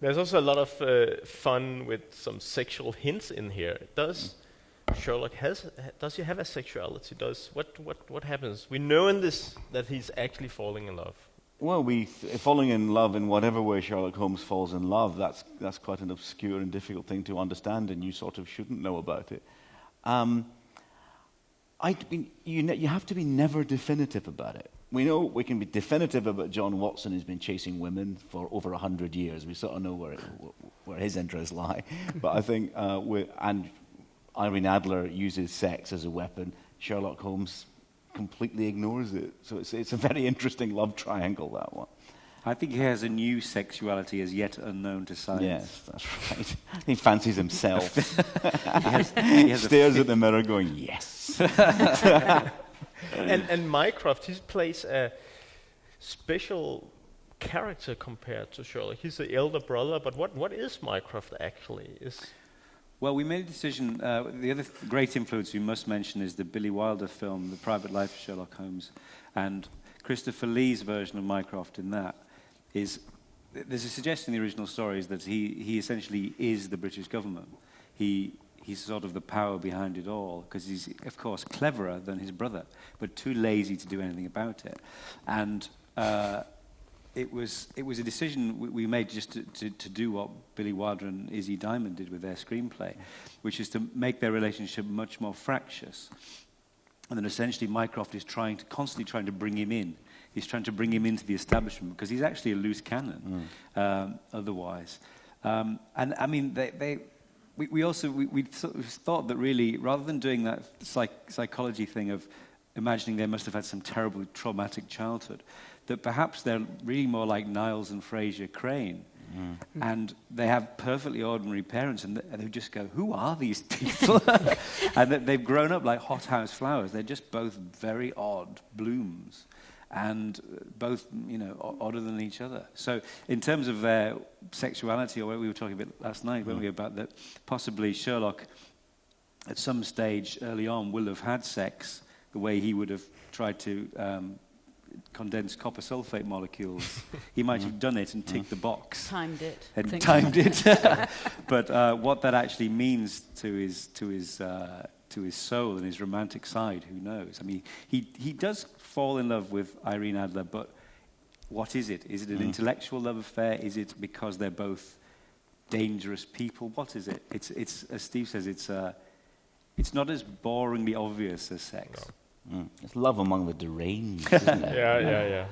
There's also a lot of fun with some sexual hints in here. Does Sherlock does he have a sexuality? What happens? We know in this that he's actually falling in love. Well, falling in love in whatever way Sherlock Holmes falls in love, that's quite an obscure and difficult thing to understand, and you sort of shouldn't know about it. You have to be never definitive about it. We know we can be definitive about John Watson, who's been chasing women for over 100 years. We sort of know where his interests lie. But I think, and Irene Adler uses sex as a weapon. Sherlock Holmes completely ignores it. So it's a very interesting love triangle, that one. I think he has a new sexuality as yet unknown to science. Yes, that's right. He fancies himself. he stares at the mirror going, yes. And Mycroft, he plays a special character compared to Sherlock. He's the elder brother, but what is Mycroft actually? Well, we made a decision. The other great influence we must mention is the Billy Wilder film, The Private Life of Sherlock Holmes. And Christopher Lee's version of Mycroft in that is, there's a suggestion in the original story is that he essentially is the British government. He's sort of the power behind it all, because he's, of course, cleverer than his brother, but too lazy to do anything about it. And it was a decision we made just to do what Billy Wilder and Izzy Diamond did with their screenplay, which is to make their relationship much more fractious. And then essentially Mycroft is constantly trying to bring him in. He's trying to bring him into the establishment, because he's actually a loose cannon otherwise. And I mean, we sort of thought that really, rather than doing that psychology thing of imagining they must have had some terribly traumatic childhood, that perhaps they're really more like Niles and Fraser Crane. And they have perfectly ordinary parents, and they just go, who are these people? And that they've grown up like hothouse flowers. They're just both very odd blooms, and both, odder than each other. So in terms of their sexuality, or what we were talking about last night, weren't we, about that possibly Sherlock at some stage early on will have had sex the way he would have tried to condense copper sulfate molecules. He might have done it and ticked the box. Timed it. And timed it. But what that actually means to his soul and his romantic side, who knows? I mean, he does fall in love with Irene Adler, but what is it? Is it an intellectual love affair? Is it because they're both dangerous people? What is it? It's as Steve says, it's not as boringly obvious as sex. It's love among the deranged, isn't it? Yeah.